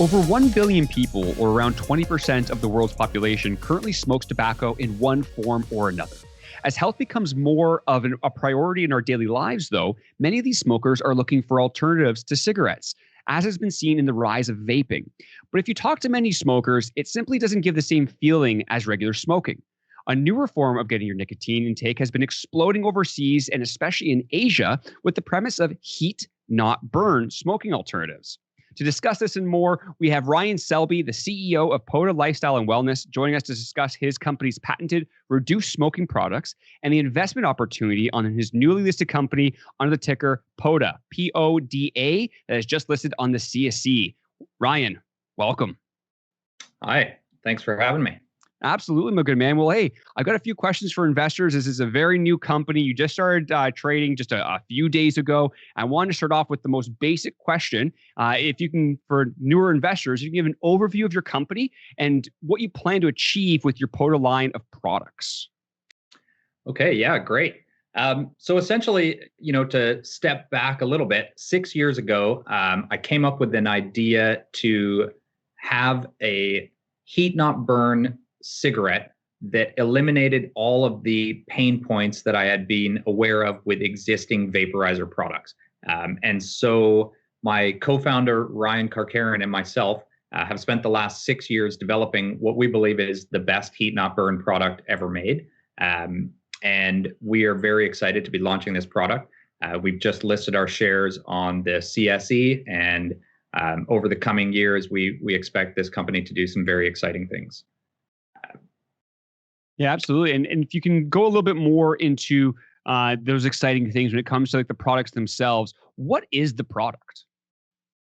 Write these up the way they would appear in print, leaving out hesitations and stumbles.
Over 1 billion people, or around 20% of the world's population, currently smokes tobacco in one form or another. As health becomes more of a priority in our daily lives, though, many of these smokers are looking for alternatives to cigarettes, as has been seen in the rise of vaping. But if you talk to many smokers, it simply doesn't give the same feeling as regular smoking. A newer form of getting your nicotine intake has been exploding overseas and especially in Asia with the premise of heat, not burn smoking alternatives. To discuss this and more, we have Ryan Selby, the CEO of PODA Lifestyle Wellness, joining us to discuss his company's patented reduced smoking products and the investment opportunity on his newly listed company under the ticker PODA, P-O-D-A, that is just listed on the CSE. Ryan, welcome. Hi, thanks for having me. Absolutely, my good man. Well, hey, I've got a few questions for investors. This is a very new company. You just started trading just a few days ago. I wanted to start off with the most basic question. If you can, for newer investors, you can give an overview of your company and what you plan to achieve with your PODA line of products. Okay, yeah, great. So essentially, to step back a little bit, 6 years ago, I came up with an idea to have a heat not burn cigarette that eliminated all of the pain points that I had been aware of with existing vaporizer products. And so my co-founder, Ryan Karkaran, and myself have spent the last 6 years developing what we believe is the best heat not burn product ever made. And we are very excited to be launching this product. We've just listed our shares on the CSE, and over the coming years, we expect this company to do some very exciting things. Yeah, absolutely. And if you can go a little bit more into those exciting things when it comes to like the products themselves, what is the product?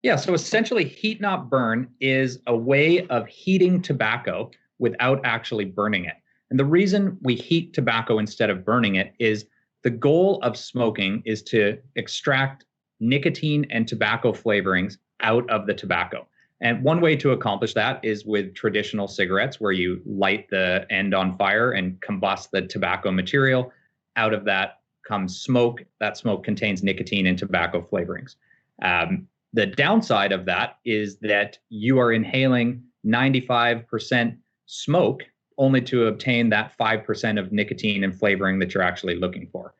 Yeah, so essentially heat not burn is a way of heating tobacco without actually burning it. And the reason we heat tobacco instead of burning it is the goal of smoking is to extract nicotine and tobacco flavorings out of the tobacco. And one way to accomplish that is with traditional cigarettes, where you light the end on fire and combust the tobacco material. Out of that comes smoke. That smoke contains nicotine and tobacco flavorings. The downside of that is that you are inhaling 95% smoke only to obtain that 5% of nicotine and flavoring that you're actually looking for.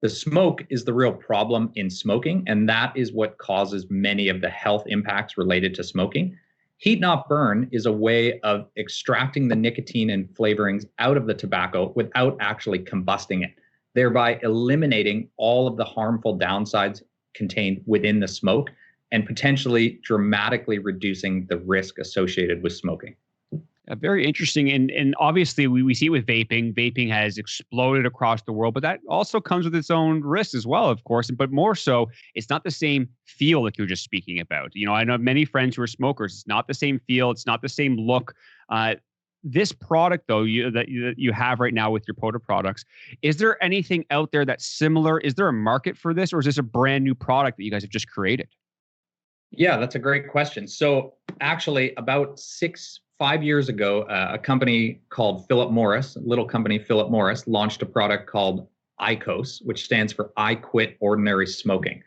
The smoke is the real problem in smoking, and that is what causes many of the health impacts related to smoking. Heat not burn is a way of extracting the nicotine and flavorings out of the tobacco without actually combusting it, thereby eliminating all of the harmful downsides contained within the smoke and potentially dramatically reducing the risk associated with smoking. Very interesting. And obviously, we see it with vaping. Vaping has exploded across the world, but that also comes with its own risks as well, of course. But more so, it's not the same feel like you were just speaking about. I know many friends who are smokers. It's not the same feel. It's not the same look. This product, though, that you have right now with your PODA products, is there anything out there that's similar? Is there a market for this, or is this a brand new product that you guys have just created? Yeah, that's a great question. So actually, about 5 years ago, a company called Phillip Morris, a little company, Phillip Morris, launched a product called IQOS, which stands for I Quit Ordinary Smoking.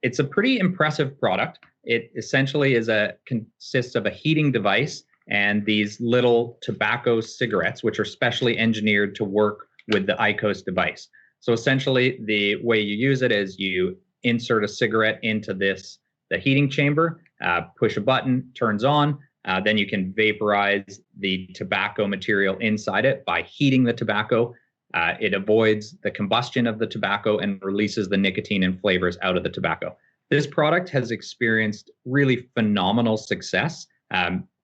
It's a pretty impressive product. It essentially consists of a heating device and these little tobacco cigarettes, which are specially engineered to work with the IQOS device. So essentially, the way you use it is you insert a cigarette into the heating chamber, push a button, turns on. Then you can vaporize the tobacco material inside it by heating the tobacco. It avoids the combustion of the tobacco and releases the nicotine and flavors out of the tobacco. This product has experienced really phenomenal success.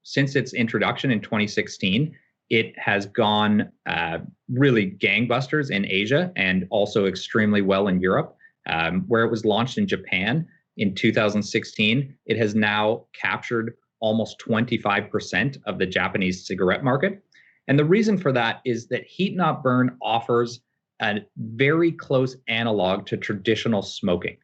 Since its introduction in 2016, it has gone really gangbusters in Asia and also extremely well in Europe. Where it was launched in Japan in 2016, it has now captured almost 25% of the Japanese cigarette market. And the reason for that is that heat not burn offers a very close analog to traditional smoking.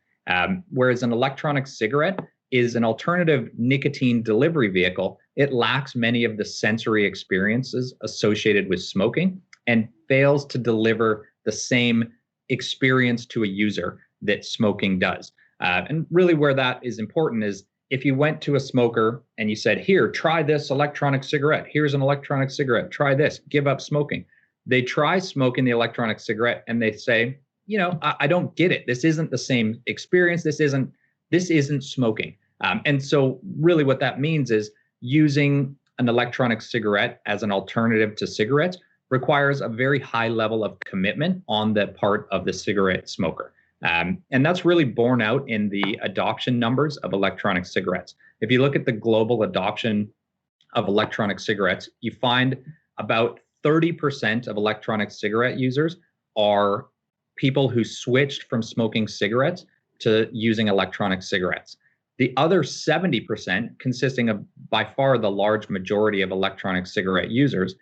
Whereas an electronic cigarette is an alternative nicotine delivery vehicle, it lacks many of the sensory experiences associated with smoking and fails to deliver the same experience to a user that smoking does. And really where that is important is if you went to a smoker and you said, here, try this electronic cigarette. Here's an electronic cigarette. Try this. Give up smoking. They try smoking the electronic cigarette and they say, I don't get it. This isn't the same experience. This isn't smoking. And so really what that means is using an electronic cigarette as an alternative to cigarettes requires a very high level of commitment on the part of the cigarette smoker. And that's really borne out in the adoption numbers of electronic cigarettes. If you look at the global adoption of electronic cigarettes, you find about 30% of electronic cigarette users are people who switched from smoking cigarettes to using electronic cigarettes. The other 70%, consisting of by far the large majority of electronic cigarette users,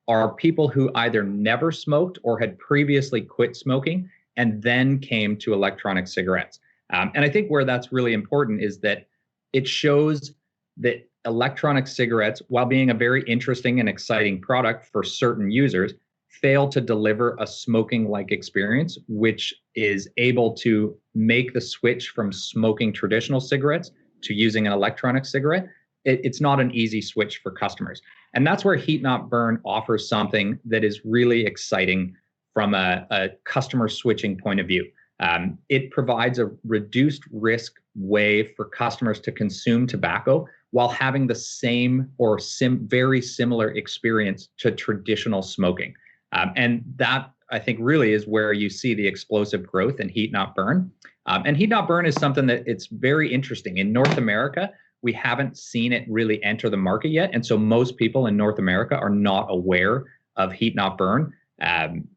are people who either never smoked or had previously quit smoking and then came to electronic cigarettes. And I think where that's really important is that it shows that electronic cigarettes, while being a very interesting and exciting product for certain users, fail to deliver a smoking-like experience, which is able to make the switch from smoking traditional cigarettes to using an electronic cigarette. It's not an easy switch for customers. And that's where Heat Not Burn offers something that is really exciting from a customer switching point of view. It provides a reduced risk way for customers to consume tobacco while having the same or very similar experience to traditional smoking. And that, I think, really is where you see the explosive growth in Heat Not Burn. And Heat Not Burn is something that it's very interesting. In North America, we haven't seen it really enter the market yet. And so most people in North America are not aware of Heat Not Burn.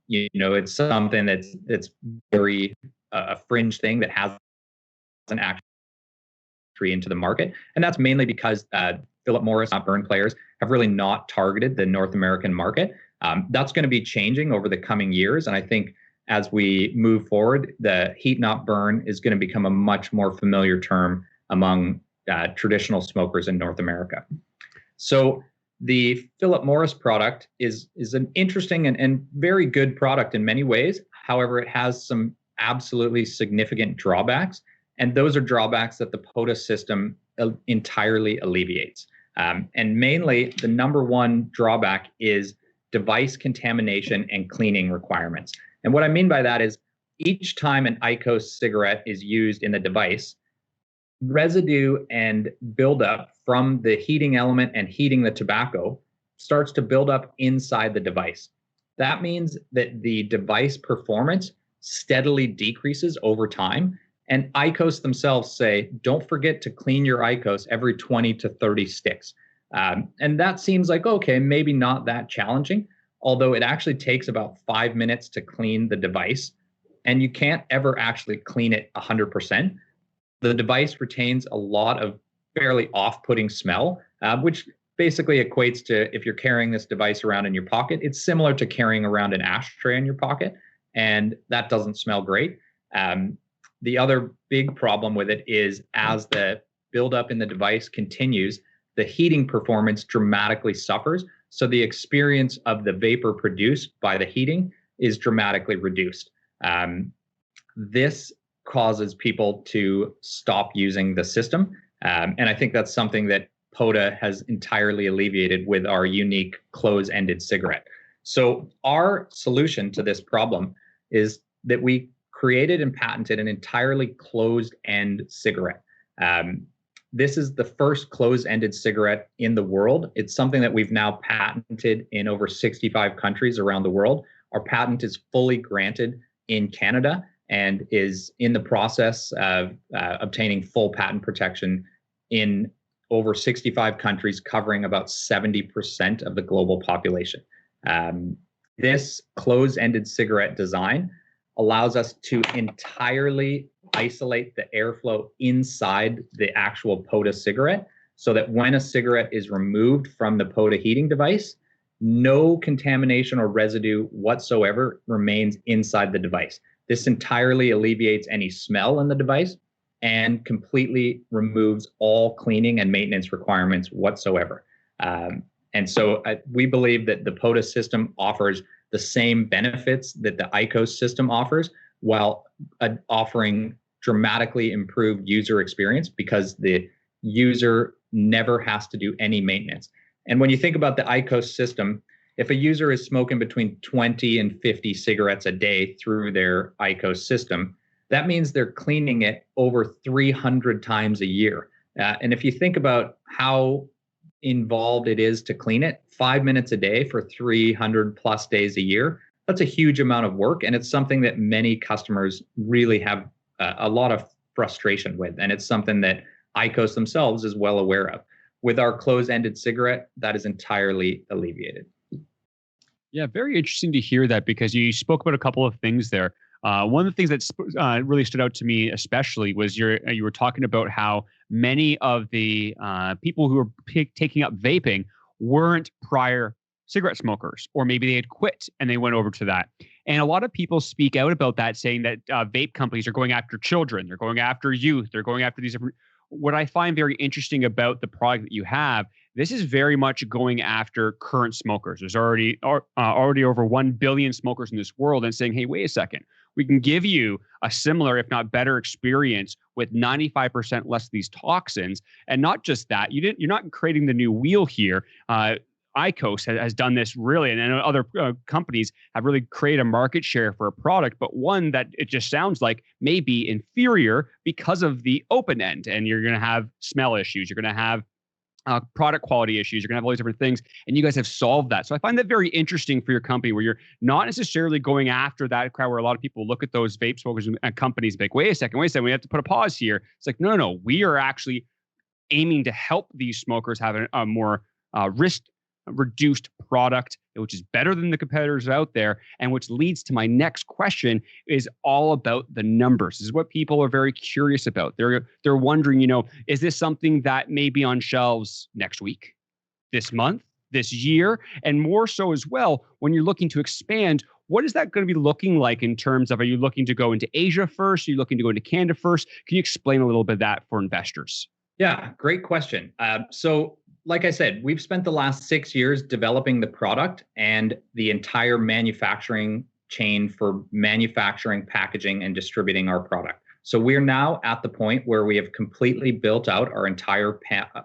It's something that's very a fringe thing that hasn't actually into the market. And that's mainly because Phillip Morris Not Burn players have really not targeted the North American market. That's going to be changing over the coming years. And I think as we move forward, the Heat Not Burn is going to become a much more familiar term among traditional smokers in North America. So the Phillip Morris product is an interesting and very good product in many ways. However, it has some absolutely significant drawbacks. And those are drawbacks that the PODA system entirely alleviates. And mainly, the number one drawback is device contamination and cleaning requirements. And what I mean by that is each time an IQOS cigarette is used in the device, residue and buildup from the heating element and heating the tobacco starts to build up inside the device. That means that the device performance steadily decreases over time. And IQOS themselves say, don't forget to clean your IQOS every 20 to 30 sticks. And that seems like, okay, maybe not that challenging, although it actually takes about 5 minutes to clean the device. And you can't ever actually clean it 100%. The device retains a lot of fairly off-putting smell, which basically equates to if you're carrying this device around in your pocket, it's similar to carrying around an ashtray in your pocket. And that doesn't smell great. The other big problem with it is as the buildup in the device continues, the heating performance dramatically suffers. So the experience of the vapor produced by the heating is dramatically reduced. This causes people to stop using the system. And I think that's something that PODA has entirely alleviated with our unique close-ended cigarette. So our solution to this problem is that we created and patented an entirely closed-end cigarette. This is the first closed-ended cigarette in the world. It's something that we've now patented in over 65 countries around the world. Our patent is fully granted in Canada and is in the process of obtaining full patent protection in over 65 countries, covering about 70% of the global population. This closed-ended cigarette design allows us to entirely isolate the airflow inside the actual PODA cigarette so that when a cigarette is removed from the PODA heating device, no contamination or residue whatsoever remains inside the device. This entirely alleviates any smell in the device and completely removes all cleaning and maintenance requirements whatsoever. And so we believe that the PODA system offers the same benefits that the IQOS system offers while offering dramatically improved user experience because the user never has to do any maintenance. And when you think about the IQOS system, if a user is smoking between 20 and 50 cigarettes a day through their IQOS system, that means they're cleaning it over 300 times a year. And if you think about how involved it is to clean it, 5 minutes a day for 300 plus days a year, that's a huge amount of work. And it's something that many customers really have a lot of frustration with. And it's something that IQOS themselves is well aware of. With our close-ended cigarette, that is entirely alleviated. Yeah, very interesting to hear that, because you spoke about a couple of things there. One of the things that really stood out to me especially was you were talking about how many of the people who were taking up vaping weren't prior cigarette smokers, or maybe they had quit and they went over to that. And a lot of people speak out about that, saying that vape companies are going after children, they're going after youth, they're going after these different. What I find very interesting about the product that you have, this is very much going after current smokers. There's already over 1 billion smokers in this world, and saying, hey, wait a second, we can give you a similar, if not better, experience with 95% less of these toxins. And not just that, you're not creating the new wheel here. IQOS has done this really, and other companies have really created a market share for a product, but one that it just sounds like may be inferior because of the open end. And you're going to have smell issues. You're going to have product quality issues. You're going to have all these different things. And you guys have solved that. So I find that very interesting for your company, where you're not necessarily going after that crowd, where a lot of people look at those vape smokers and companies and be like, wait a second, we have to put a pause here. It's like, no. We are actually aiming to help these smokers have a more risk reduced product, which is better than the competitors out there, and which leads to my next question, is all about the numbers. This is what people are very curious about. They're wondering, is this something that may be on shelves next week, this month, this year, and more so as well, when you're looking to expand, what is that going to be looking like in terms of, are you looking to go into Asia first? Are you looking to go into Canada first? Can you explain a little bit of that for investors? Yeah, great question. So like I said, we've spent the last 6 years developing the product and the entire manufacturing chain for manufacturing, packaging, and distributing our product. So we're now at the point where we have completely built out our entire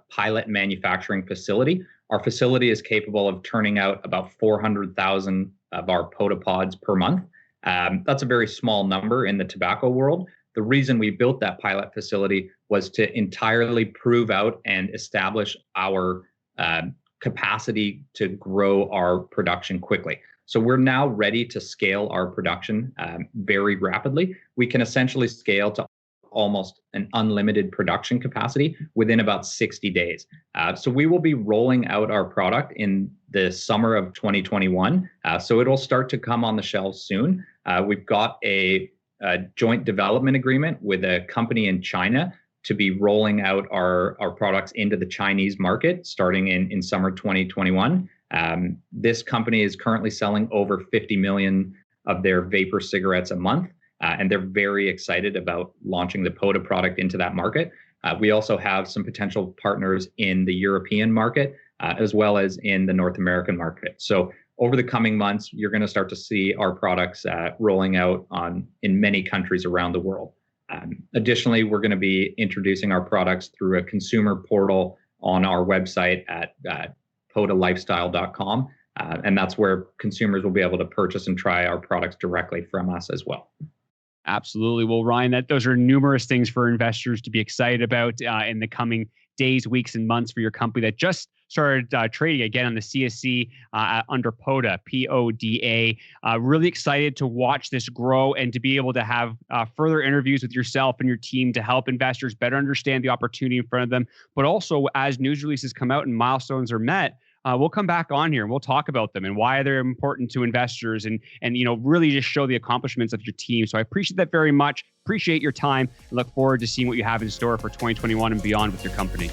pilot manufacturing facility. Our facility is capable of turning out about 400,000 of our PODA pods per month. That's a very small number in the tobacco world. The reason we built that pilot facility was to entirely prove out and establish our capacity to grow our production quickly. So we're now ready to scale our production very rapidly. We can essentially scale to almost an unlimited production capacity within about 60 days. So we will be rolling out our product in the summer of 2021. So it'll start to come on the shelves soon. We've got a joint development agreement with a company in China to be rolling out our products into the Chinese market starting in summer 2021. This company is currently selling over 50 million of their vapor cigarettes a month, and they're very excited about launching the PODA product into that market. We also have some potential partners in the European market, as well as in the North American market. So over the coming months, you're going to start to see our products rolling out in many countries around the world. Additionally, we're going to be introducing our products through a consumer portal on our website at PODALifestyle.com. And that's where consumers will be able to purchase and try our products directly from us as well. Absolutely. Well, Ryan, those are numerous things for investors to be excited about in the coming days, weeks, and months for your company that just started trading again on the CSE under PODA, PODA. Really excited to watch this grow and to be able to have further interviews with yourself and your team to help investors better understand the opportunity in front of them. But also, as news releases come out and milestones are met, we'll come back on here and we'll talk about them and why they're important to investors and really just show the accomplishments of your team. So I appreciate that very much. Appreciate your time and look forward to seeing what you have in store for 2021 and beyond with your company.